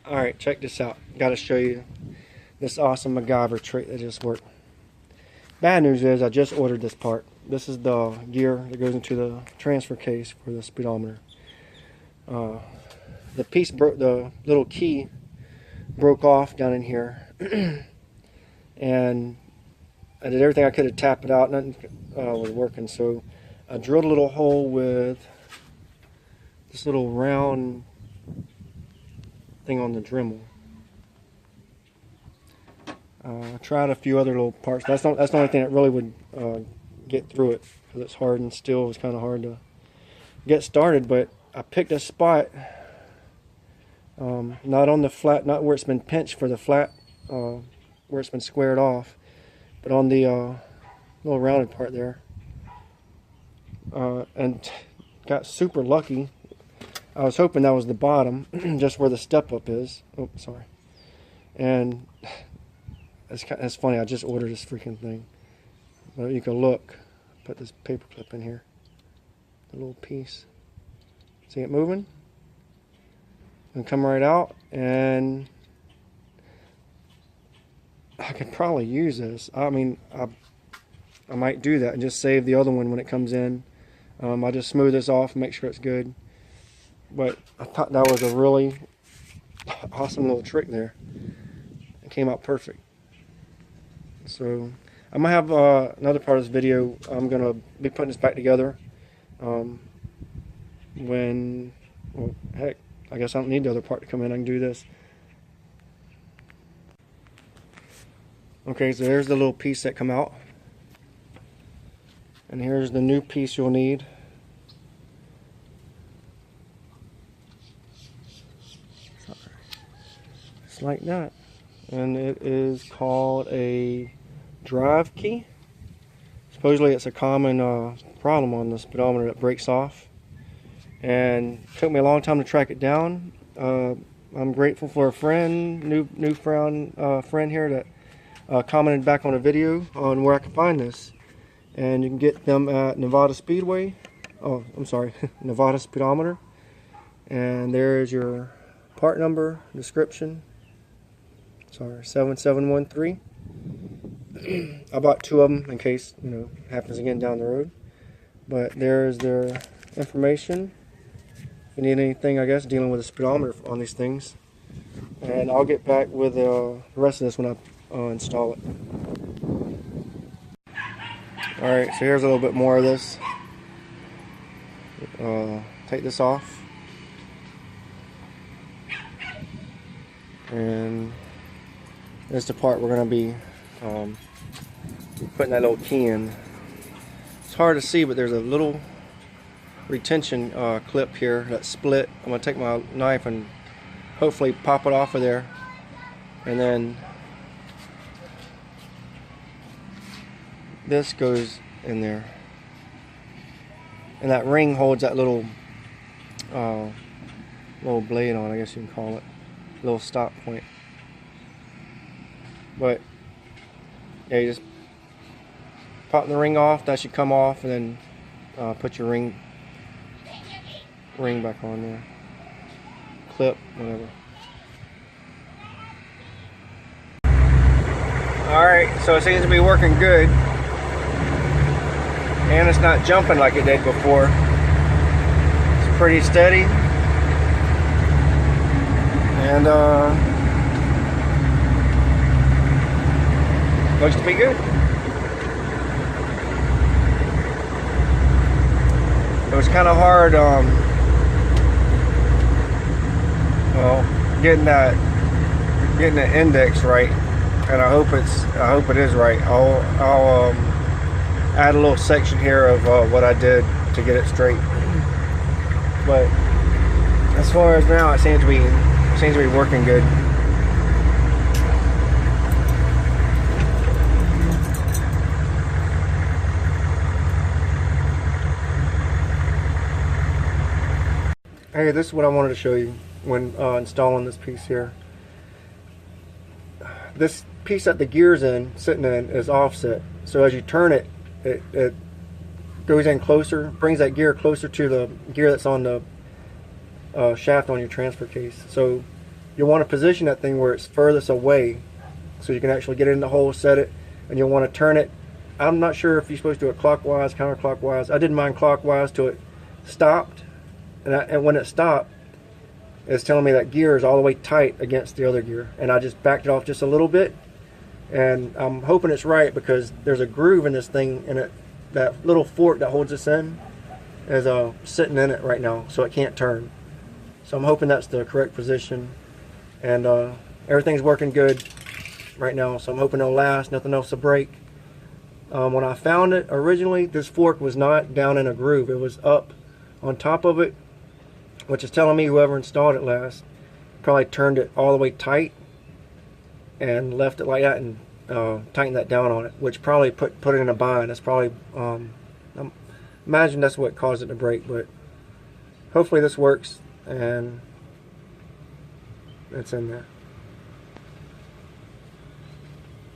Alright, check this out. Got to show you this awesome MacGyver trick that just worked. Bad news is I just ordered this part. This is the gear that goes into the transfer case for the speedometer. The piece broke, the little key broke off down in here. And I did everything I could to tap it out. Nothing was working, so I drilled a little hole with this little round thing on the Dremel. I tried a few other little parts. That's the only thing that really would get through it, because it's hard and steel. It was kind of hard to get started. But I picked a spot, not on the flat, not where it's been pinched for the flat, where it's been squared off, but on the little rounded part there, and got super lucky. I was hoping that was the bottom, just where the step up is. Oh, sorry. And it's funny, I just ordered this freaking thing. But you can look, put this paper clip in here, the little piece. See it moving? And come right out, and I could probably use this. I mean, I might do that and just save the other one when it comes in. I'll just smooth this off and make sure it's good. But I thought that was a really awesome little trick there. It came out perfect. So I'm gonna have another part of this video. I'm gonna be putting this back together. When, well, heck, I guess I don't need the other part to come in. I can do this. Okay, so there's the little piece that come out, and here's the new piece you'll need. Just like that. And it is called a drive key. Supposedly it's a common problem on the speedometer that breaks off, and it took me a long time to track it down. I'm grateful for a friend, newfound friend here that commented back on a video on where I can find this, and you can get them at Nevada Speedway. Oh, I'm sorry, Nevada Speedometer. And there's your part number, description. Sorry, 7713. I bought two of them in case, you know, it happens again down the road. But there's their information. If you need anything, I guess, dealing with a speedometer on these things. And I'll get back with the rest of this when I install it. Alright, so here's a little bit more of this. Take this off. And this is the part we're going to be putting that little key in. It's hard to see, but there's a little retention clip here that's split. I'm going to take my knife and hopefully pop it off of there, and then this goes in there, and that ring holds that little little blade on, I guess you can call it, little stop point. But yeah, you just pop the ring off. That should come off, and then put your ring back on there. Clip, whatever. Alright, so it seems to be working good. And it's not jumping like it did before. It's pretty steady. And looks to be good. It was kind of hard, well, getting the index right, and I hope it is right. I'll add a little section here of what I did to get it straight. But as far as now, it seems to be working good. Hey, this is what I wanted to show you when installing this piece here. This piece that the gear's sitting in is offset, so as you turn it, it goes in closer, brings that gear closer to the gear that's on the shaft on your transfer case. So you'll want to position that thing where it's furthest away, so you can actually get it in the hole, set it, and you'll want to turn it. I'm not sure if you're supposed to do it clockwise, counterclockwise. I did mine clockwise till it stopped, and when it stopped, it's telling me that gear is all the way tight against the other gear, and I just backed it off just a little bit, and I'm hoping it's right because there's a groove in this thing, and that little fork that holds this in is sitting in it right now, so it can't turn. So I'm hoping that's the correct position, and everything's working good right now, so I'm hoping it'll last, nothing else will break. When I found it originally, this fork was not down in a groove, it was up on top of it, which is telling me whoever installed it last probably turned it all the way tight and left it like that and tightened that down on it, which probably put it in a bind. That's probably imagine that's what caused it to break, but hopefully this works and it's in there.